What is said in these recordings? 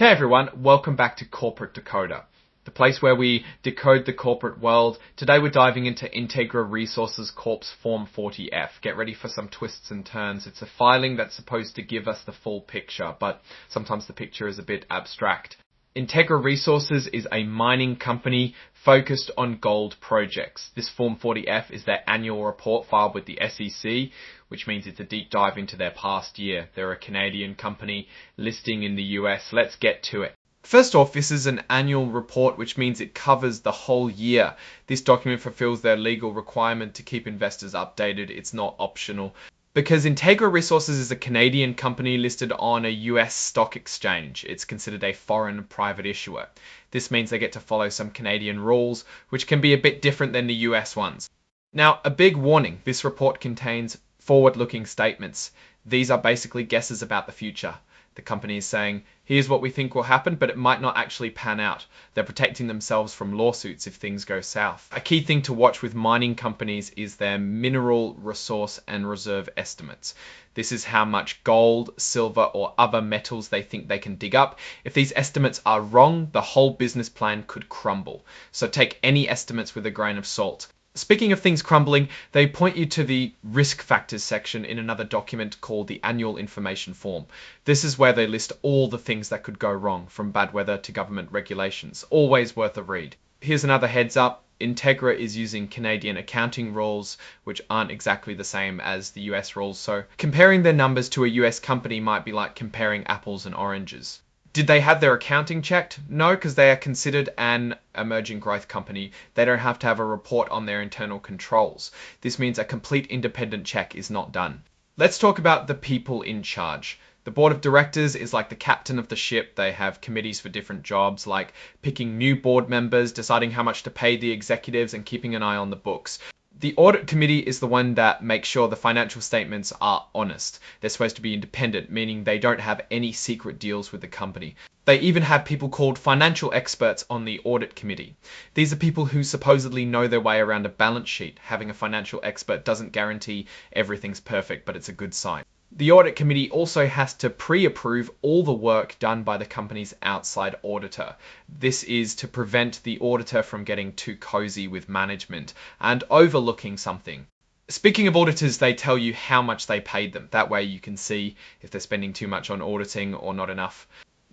Hey everyone, welcome back to Corporate Decoder, the place where we decode the corporate world. Today we're diving into Integra Resources Corp's Form 40F. Get ready for some twists and turns. It's a filing that's supposed to give us the full picture, but sometimes the picture is a bit abstract. Integra Resources is a mining company focused on gold projects. This Form 40F is their annual report filed with the SEC, which means it's a deep dive into their past year. They're a Canadian company listing in the US. Let's get to it. First off, this is an annual report, which means it covers the whole year. This document fulfills their legal requirement to keep investors updated. It's not optional. Because Integra Resources is a Canadian company listed on a US stock exchange, it's considered a foreign private issuer. This means they get to follow some Canadian rules, which can be a bit different than the US ones. Now, a big warning, this report contains forward-looking statements. These are basically guesses about the future. The company is saying, here's what we think will happen, but it might not actually pan out. They're protecting themselves from lawsuits if things go south. A key thing to watch with mining companies is their mineral resource and reserve estimates. This is how much gold, silver, or other metals they think they can dig up. If these estimates are wrong, the whole business plan could crumble. So take any estimates with a grain of salt. Speaking of things crumbling, they point you to the risk factors section in another document called the Annual Information Form. This is where they list all the things that could go wrong, from bad weather to government regulations. Always worth a read. Here's another heads up. Integra is using Canadian accounting rules, which aren't exactly the same as the US rules, so comparing their numbers to a US company might be like comparing apples and oranges. Did they have their accounting checked? No, because they are considered an emerging growth company. They don't have to have a report on their internal controls. This means a complete independent check is not done. Let's talk about the people in charge. The board of directors is like the captain of the ship. They have committees for different jobs, like picking new board members, deciding how much to pay the executives, and keeping an eye on the books. The audit committee is the one that makes sure the financial statements are honest. They're supposed to be independent, meaning they don't have any secret deals with the company. They even have people called financial experts on the audit committee. These are people who supposedly know their way around a balance sheet. Having a financial expert doesn't guarantee everything's perfect, but it's a good sign. The audit committee also has to pre-approve all the work done by the company's outside auditor. This is to prevent the auditor from getting too cozy with management and overlooking something. Speaking of auditors, they tell you how much they paid them. That way you can see if they're spending too much on auditing or not enough.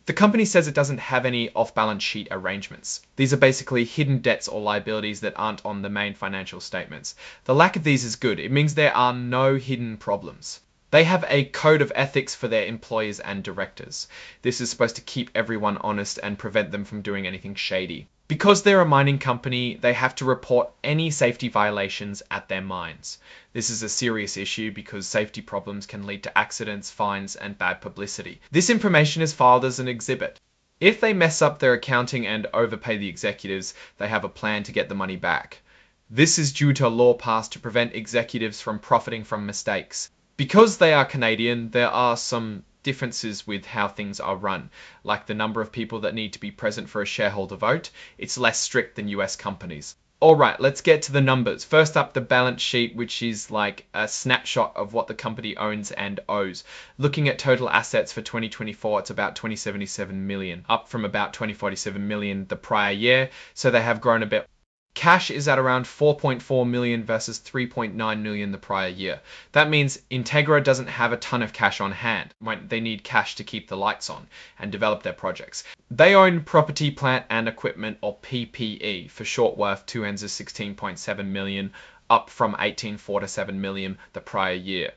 The company says it doesn't have any off-balance sheet arrangements. These are basically hidden debts or liabilities that aren't on the main financial statements. The lack of these is good. It means there are no hidden problems. They have a code of ethics for their employees and directors. This is supposed to keep everyone honest and prevent them from doing anything shady. Because they're a mining company, they have to report any safety violations at their mines. This is a serious issue because safety problems can lead to accidents, fines, and bad publicity. This information is filed as an exhibit. If they mess up their accounting and overpay the executives, they have a plan to get the money back. This is due to a law passed to prevent executives from profiting from mistakes. Because they are Canadian, there are some differences with how things are run, like the number of people that need to be present for a shareholder vote. It's less strict than US companies. Alright, let's get to the numbers. First up, the balance sheet, which is like a snapshot of what the company owns and owes. Looking at total assets for 2024, it's about 2077 million, up from about 2047 million the prior year, so they have grown a bit. Cash is at around 4.4 million versus 3.9 million the prior year. That means Integra doesn't have a ton of cash on hand. They need cash to keep the lights on and develop their projects. They own property, plant and equipment, or PPE, for short worth 2 ends of 16.7 million, up from 18.47 million the prior year.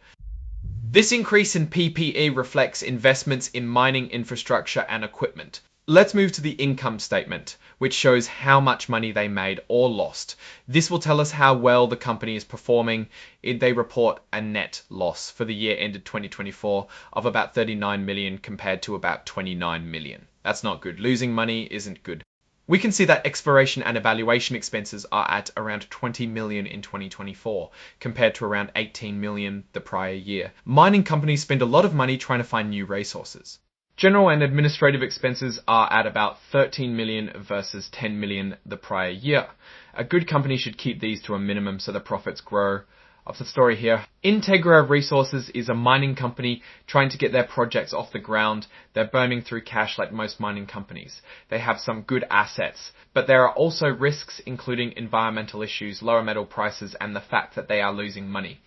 This increase in PPE reflects investments in mining infrastructure and equipment. Let's move to the income statement, which shows how much money they made or lost. This will tell us how well the company is performing. They report a net loss for the year ended 2024 of about 39 million compared to about 29 million. That's not good. Losing money isn't good. We can see that exploration and evaluation expenses are at around 20 million in 2024, compared to around 18 million the prior year. Mining companies spend a lot of money trying to find new resources. General and administrative expenses are at about 13 million versus 10 million the prior year. A good company should keep these to a minimum so the profits grow. of the story here. Integra Resources is a mining company trying to get their projects off the ground. They're burning through cash like most mining companies. They have some good assets, but there are also risks, including environmental issues, lower metal prices, and the fact that they are losing money.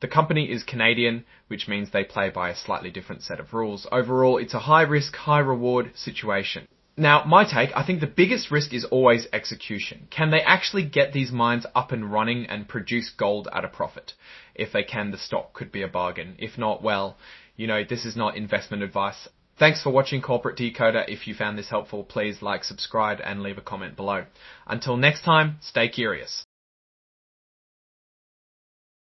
The company is Canadian, which means they play by a slightly different set of rules. Overall, it's a high risk, high reward situation. Now, my take, I think the biggest risk is always execution. Can they actually get these mines up and running and produce gold at a profit? If they can, the stock could be a bargain. If not, well, this is not investment advice. Thanks for watching Corporate Decoder. If you found this helpful, please like, subscribe, and leave a comment below. Until next time, stay curious.